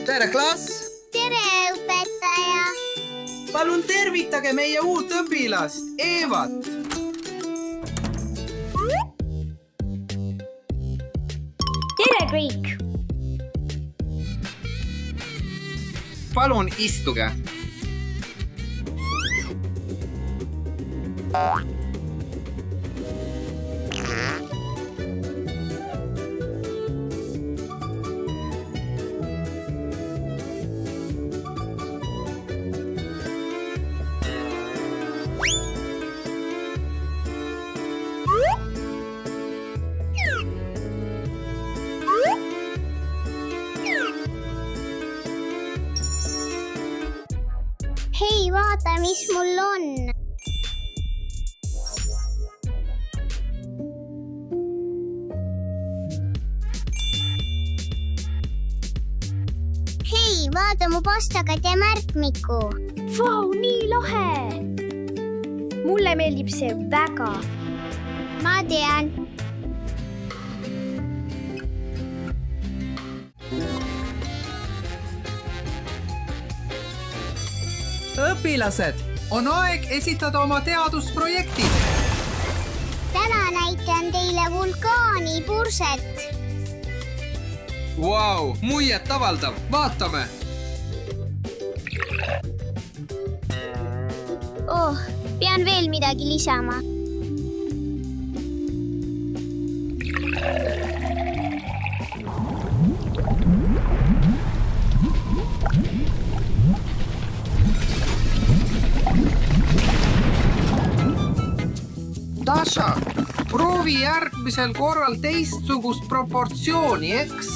Tere, klass! Tere, õpetaja! Palun tervitage meie uut õpilast, Eevat! Tere, Greek! Palun istuge! Hei, vaata, mis mul on! Hei, vaata mu pastakat ja märkmikku! Vau, nii lahe! Mulle meeldib see väga. Ma tean! Õpilased, on aeg esitada oma teadusprojektid. Täna näitan teile vulkaani purset. Vau, muljet avaldav, vaatame! Oh, pean veel midagi lisama. Dasha, proovi järgmisel korral teistsugust proportsiooni, eks?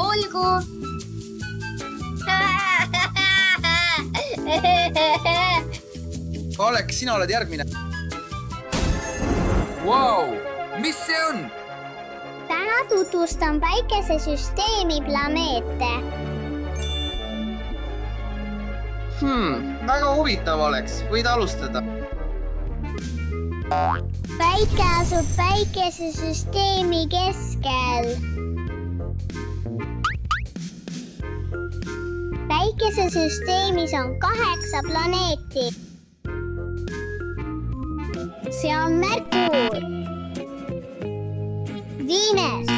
Olgu! Alex, sina oled järgmine. Vau, mis see on? Täna tutvustan päikesesüsteemi planeete. Väga huvitav, Alex. Võid alustada. Päike asub päikesesüsteemi keskel. Päikesesüsteemis on 8 planeeti. See on Merkuur, Venus,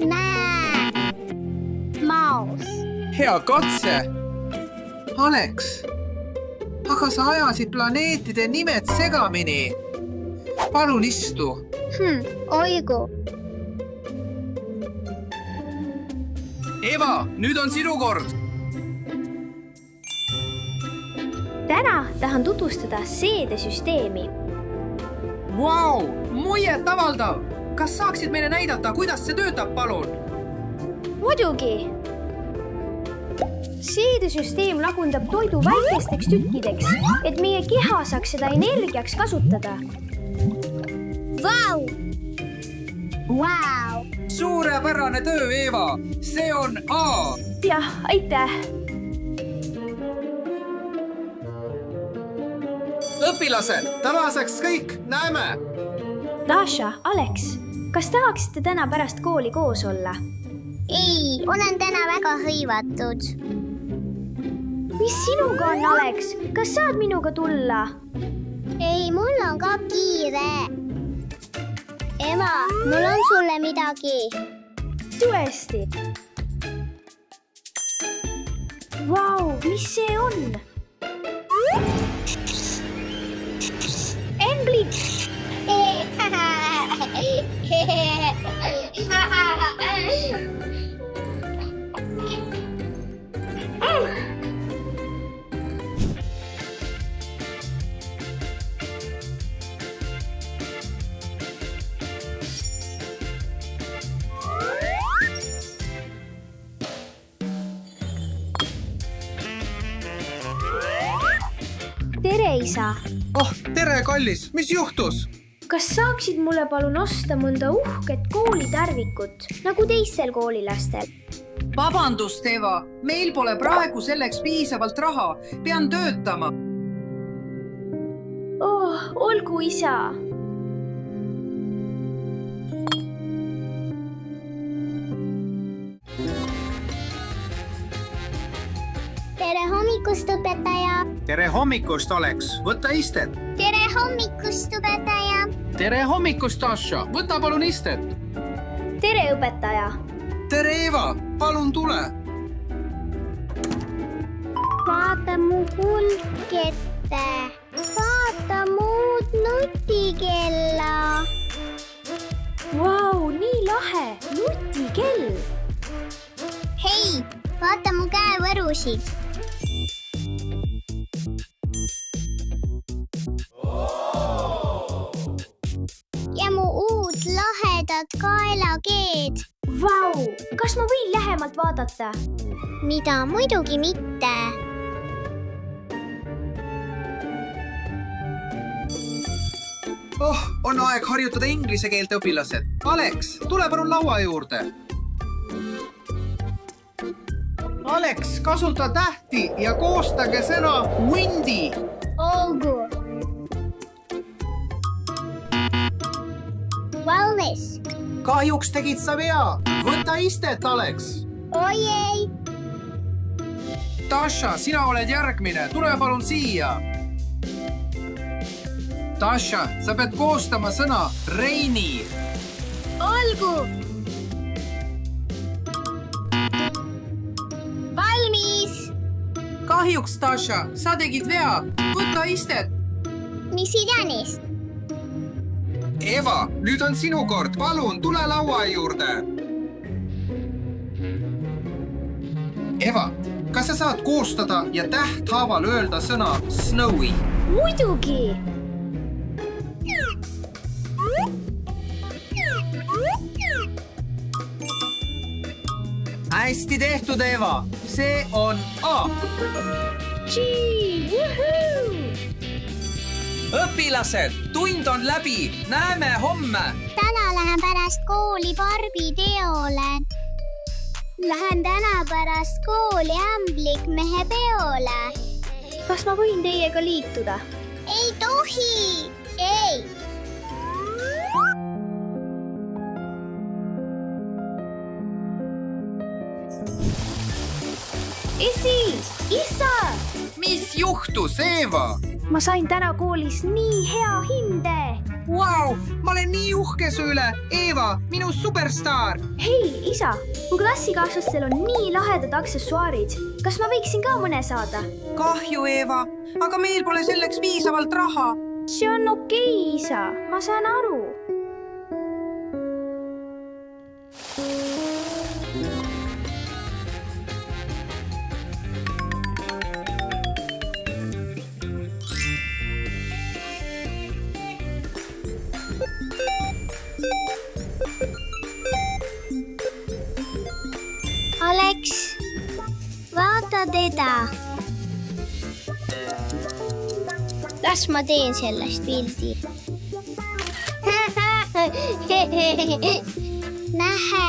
Maa, Mars. Hea katse! Alex, aga sa ajasid planeetide nimed segamini. Palun istu. Olgu. Eva, nüüd on sinu kord. Täna tahan tutvustada seedesüsteemi. Vau, muljet avaldav! Kas saaksid meile näidata, kuidas see töötab, palun? Muidugi! Seedesüsteem lagundab toidu väikesteks tükkideks, et meie keha saaks seda energiaks kasutada. Vau! Vau! Suurepärane töö, Eva! See on A! Jah, aitäh! Õpilased, tänaseks kõik, näeme! Dasha, Alex, kas tahaksite täna pärast kooli koos olla? Ei, olen täna väga hõivatud. Mis sinuga on, Alex? Kas saad minuga tulla? Ei, mul on ka kiire. Ema, mul on sulle midagi. Tõesti? Vau, mis see on? Emblik! Tere, isa! Oh, tere, kallis! Mis juhtus? Kas saaksid mulle palun osta mõnda uhket koolitärvikut, nagu teistel koolilastel? Vabandust, Eva! Meil pole praegu selleks piisavalt raha. Pean töötama. Oh, olgu, isa! tere hommikust, õpetaja! Tere hommikust, Alex! Võta istet! Tere hommikust, õpetaja! tere hommikust, Tasha! Võta palun istet! tere, õpetaja! Tere, Eva! Palun tule! Vaata mu kulgkette! Vaata muud nutikella! Vau, nii lahe! Nutikell! Hei, vaata mu käevõrusid! Ja mu uut lahedat kaelakeed! Vau! Kas ma võin lähemalt vaadata? Mida muidugi mitte! Oh, on aeg harjutada inglise keelt, õpilased! Alex, tule palun laua juurde! Alex, kasuta tähti ja koostage sõna windy! Olgu! Valmis! Kahjuks tegid sa vea! Võta istet, Alex! Oi ei! Tasha, sina oled järgmine. Tule palun siia. Tasha, sa pead koostama sõna Reini. Olgu! Valmis! Kahjuks, Tasha, sa tegid vea. Võta istet. Mis iganes? Eva, nüüd on sinu kord. Palun, tule laua juurde. Eva, kas sa saad koostada ja tähthaaval öelda sõna snowy? Muidugi! Hästi tehtud, Eva. See on A. Gee, wuhuu! Õpilased, tund on läbi. Näeme homme. Täna lähen pärast kooli Barbi teole. Lähen täna pärast kooli ämblikmehe peole. Kas ma võin teiega liituda? Ei tohi! Ei! Isi! Isa! Mis juhtus, Eva? Ma sain täna koolis nii hea hinde! Vau, ma olen nii uhke su üle. Eva, minu superstaar. Hei, isa! Mu klassikaaslastel on nii lahedad aksessuaarid. Kas ma võiksin ka mõne saada? Kahju, Eva, aga meil pole selleks piisavalt raha. See on okei, isa. Ma saan aru. Alex, vaata teda. Las ma teen sellest pildi. Nähe.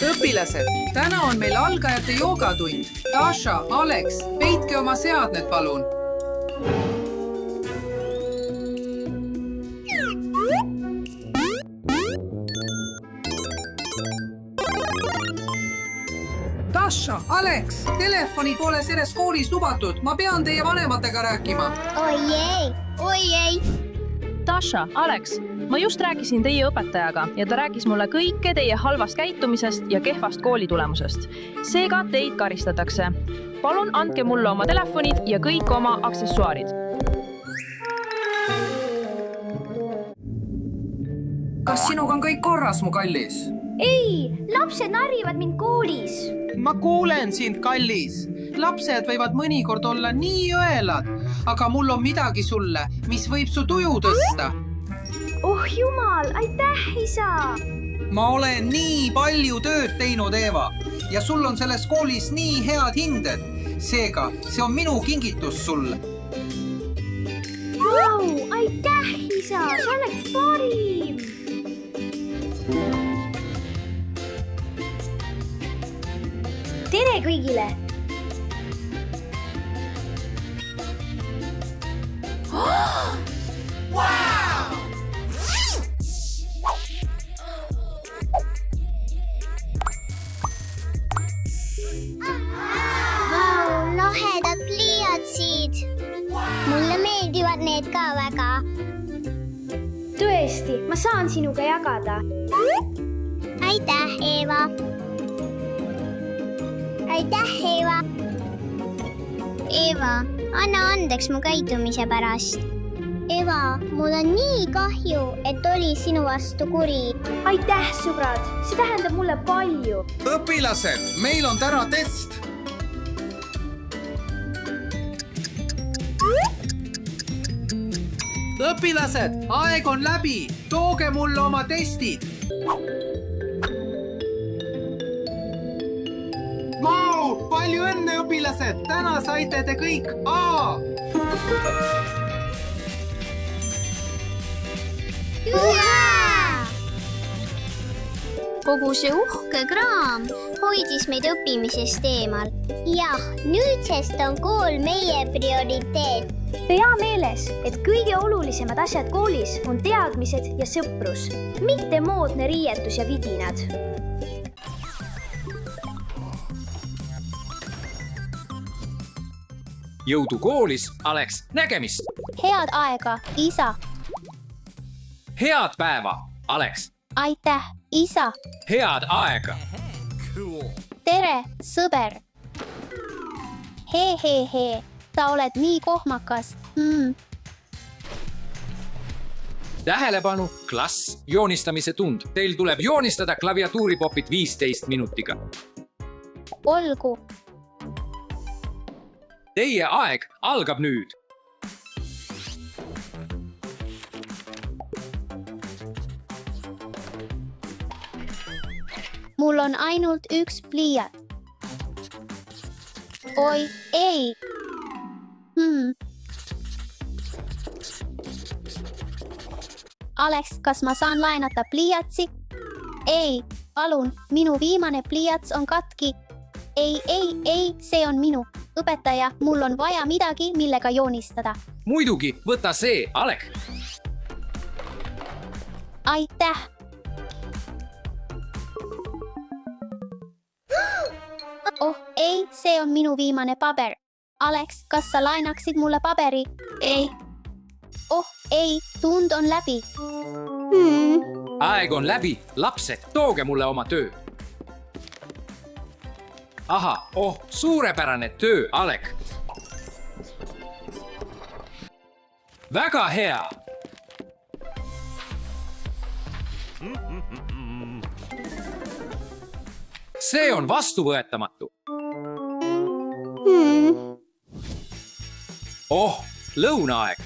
Õpilased, täna on meil algajate joogatund. Tasha, Alex, peitke oma seadmed palun. Tasha, Alex, telefoni pole selles koolis lubatud. Ma pean teie vanematega rääkima. Oi ei, oi ei. Tasha, Alex, ma just rääkisin teie õpetajaga ja ta rääkis mulle kõike teie halvast käitumisest ja kehvast koolitulemusest. Seega teid karistatakse. Palun andke mulle oma telefonid ja kõik oma aksessuaarid. Kas sinuga on kõik korras, mu kallis? Ei, lapsed narrivad mind koolis. Ma kuulen sind, kallis. Lapsed võivad mõnikord olla nii õelad, aga mul on midagi sulle, mis võib su tuju tõsta. Oh jumal, aitäh, isa! Ma olen nii palju tööd teinud, Eva, ja sul on selles koolis nii head hinded. Seega, see on minu kingitus sulle. Vau, aitäh, isa! Sa oled parim! Tere kõigile! saan sinuga jagada. aitäh, Eeva. aitäh, Eeva. Eeva, anna andeks mu käitumise pärast. Eva, mul on nii kahju, et oli sinu vastu kuri. Aitäh, sõbrad, see tähendab mulle palju. õpilased, meil on täna test. õpilased, aeg on läbi. Tooge mulle oma testid. Vau, palju õnne, õpilased. Täna saite te kõik A. kogu see uhke kraam hoidis meid õppimisest eemal. jah, nüüdsest on kool meie prioriteet. Pea meeles, et kõige olulisemad asjad koolis on teadmised ja sõprus, mitte moodne riietus ja vidinad. Jõudu koolis, Alex, nägemist! head aega, isa. Head päeva, Alex! aitäh, isa. Head aega! tere, sõber. Hee, sa oled nii kohmakas. Tähelepanu, klass, joonistamise tund. Teil tuleb joonistada klaviatuuripopit 15 minutiga. olgu. Teie aeg algab nüüd. mul on ainult üks pliiat. oi, ei. Alex, kas ma saan laenata pliiatsi? ei, palun, minu viimane pliiats on katki. ei, see on minu. õpetaja, mul on vaja midagi, millega joonistada. Muidugi, võta see, Alex. aitäh. oh, ei, see on minu viimane paber. Alex, kas sa laenaksid mulle paberi? ei. oh, ei, tund on läbi. Aeg on läbi, lapsed, tooge mulle oma töö. Aha, suurepärane töö, Alex. Väga hea. See on vastuvõetamatu. Lõunaaeg.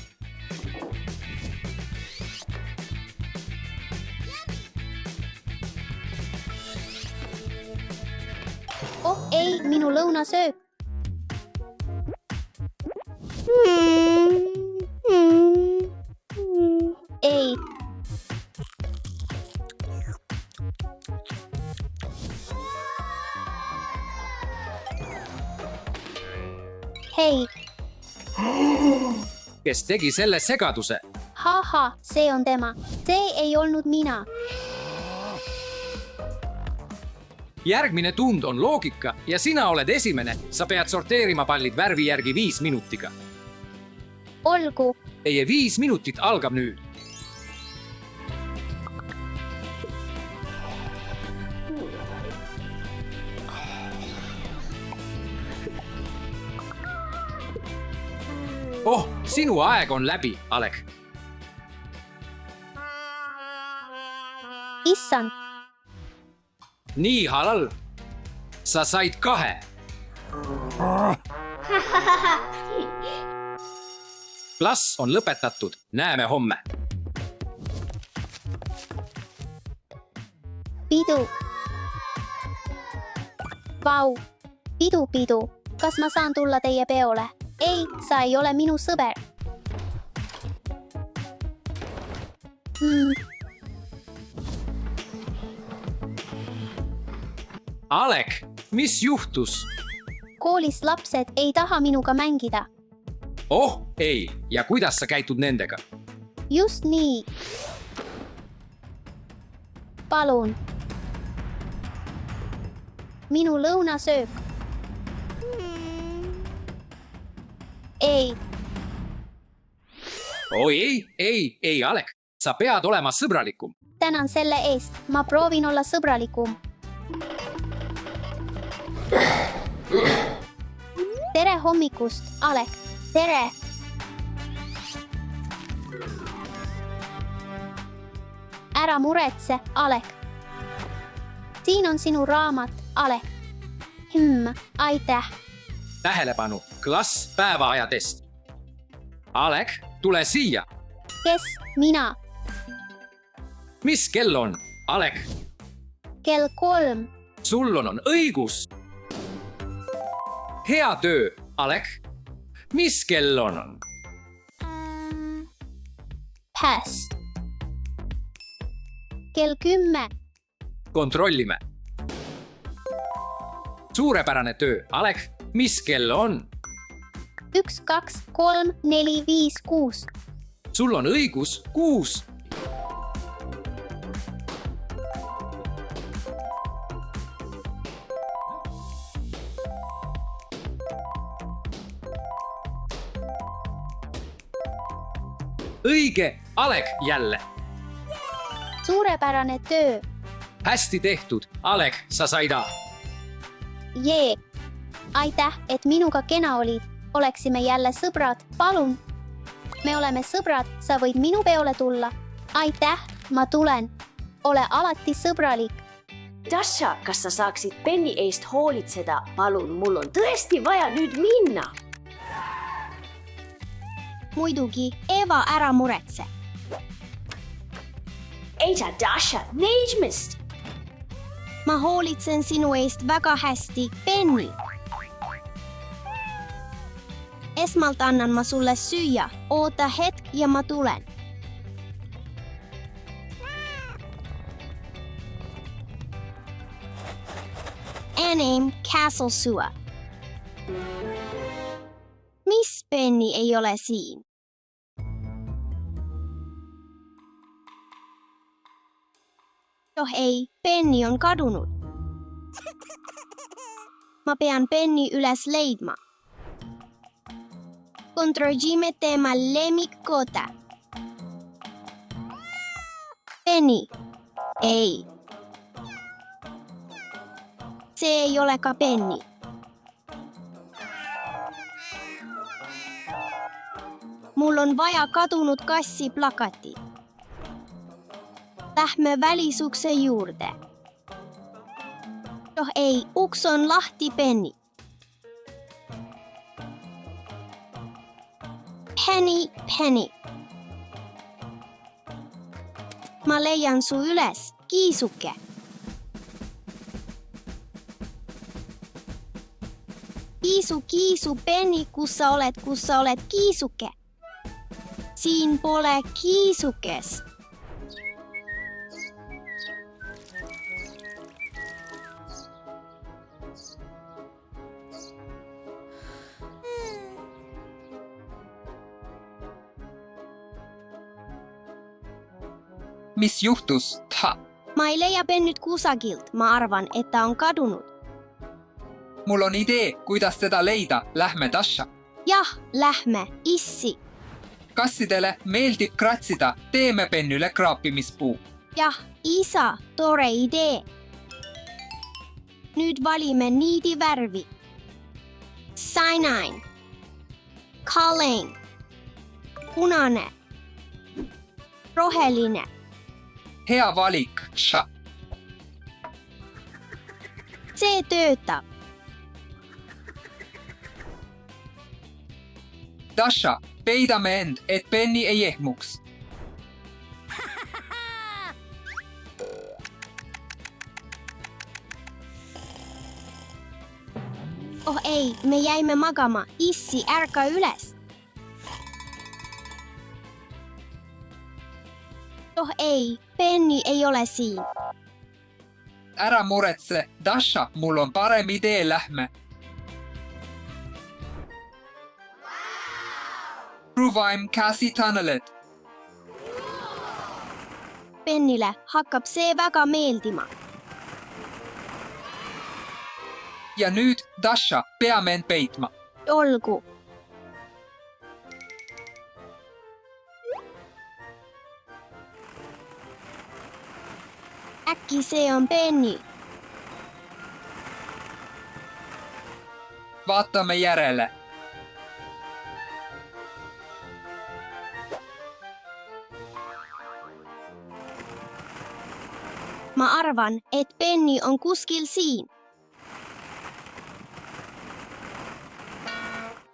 oh, ei, minu lõunasöök. ei. hei. Kes tegi selle segaduse? Haha, see on tema. See ei olnud mina. Järgmine tund on loogika ja sina oled esimene. Sa pead sorteerima pallid värvi järgi 5 minutiga. olgu. Teie 5 minutit algab nüüd. Sinu aeg on läbi, Alex. Issand. Nii, halal. Sa said 2. Klass on lõpetatud. Näeme homme. Pidu. Vau. Pidu. Kas ma saan tulla teie peole? Ei, sa ei ole minu sõber. Alex, mis juhtus? Koolis lapsed ei taha minuga mängida. Ei. Ja kuidas sa käitud nendega? Just nii. Palun. Minu lõunasöök. Ei. Oi, ei, Alex. sa pead olema sõbralikum. tänan selle eest, ma proovin olla sõbralikum. tere hommikust, Alek. tere. ära muretse, Alek. siin on sinu raamat, Alek. Aitäh. Tähelepanu, klass päevaajadest. Alek, tule siia. Kes? Mina. Mis kell on, Alek? Kell 3. Sul on õigus. Hea töö, Alek. Mis kell on? Pass. Kell 10. Kontrollime. Suurepärane töö, Alek. Mis kell on? 1, 2, 3, 4, 5, 6. Sul on õigus 6. Õige, Alek jälle. Suurepärane töö. Hästi tehtud, Alek, sa said A. Jee. Aitäh, et minuga kena olid. Oleksime jälle sõbrad, palun. Me oleme sõbrad, sa võid minu peole tulla. Aitäh, ma tulen. Ole alati sõbralik. Dasha, kas sa saaksid Penny eest hoolitseda? Palun, mul on tõesti vaja nüüd minna. Muidugi, Eva, ära muretse. Ei saa Dasha, neidmist. Ma hoolitsen sinu eest väga hästi, Penny. Esmalt annan ma sulle süüa. Oota hetk ja ma tulen. Enim Castle Sua. Miss Penny ei ole siin? Oh ei, Penny on kadunud. Ma pean Penny üles leidma. Kontrollime tema lemmikkota. Penny. Ei. See ei ole ka Penny. Mul on vaja kadunud kassi plakati. Lähme välisukse juurde. Oh ei, uks on lahti, Penny. Penny, Penny. Ma leian su üles, kiisuke. Kiisu, kiisu, Penny, kus sa oled, kiisuke. Siin pole kiisukest. Mis juhtus? Ma ei leia Pennyt kusagilt. Ma arvan, et ta on kadunud. Mul on idee, kuidas teda leida. Lähme, Dasha. Jah, lähme. Issi. Kassidele meeldib kratsida. Teeme Pennyle kraapimispuu. Jah, isa, tore idee. Nüüd valime niidi värvi. Cyanine. Calling. Punane. Roheline. Hea valik, Sha. See töötab. Dasha, peidame end, et Penny ei ehmuks. Oh ei, me jäime magama. Issi, ärka üles. Oh ei, Penny ei ole siin. Ära muretse, Dasha, mul on parem idee, lähme. Provaim käsitannelet. Pennyle hakkab see väga meeldima. Ja nüüd, Dasha, peame end peitma. Olgu. äkki see on Penny? Vaatame järele. Ma arvan, et Penny on kuskil siin.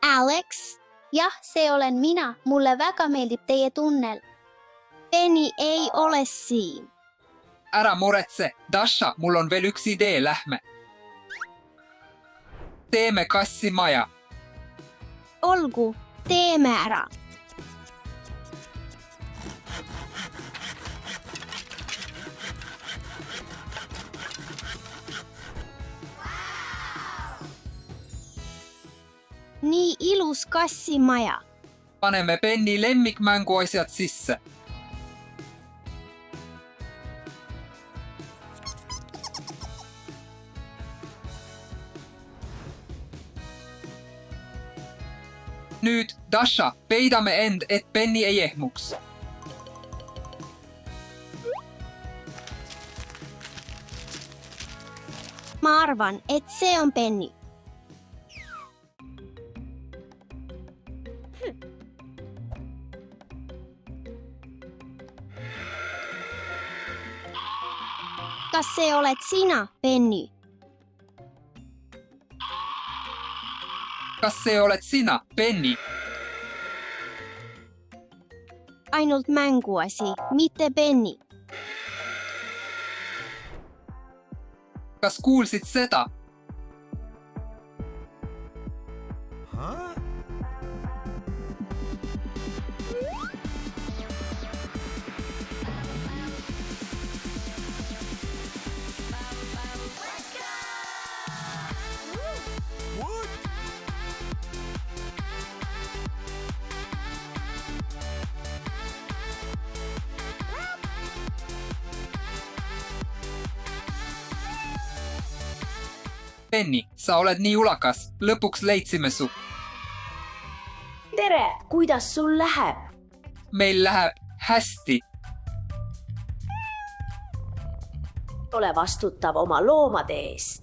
Alex? Jah, see olen mina. Mulle väga meeldib teie tunnel. Penny ei ole siin. Ära muretse. Dasha, mul on veel üks idee, lähme. Teeme kassimaja. Olgu, teeme ära. Nii ilus kassimaja. Paneme Penny lemmikmänguasjad sisse. Nüüd, Dasha, peidame end, et Penny ei ehmuks. Ma arvan, et see on Penny. Kas see oled sina, Penny? Kas see oled sina, Penny? Ainult mänguasi, mitte Penny. Kas kuulsid seda? Penny, sa oled nii ulakas. Lõpuks leidsime su. tere, kuidas sul läheb? Meil läheb hästi. ole vastutav oma loomade eest.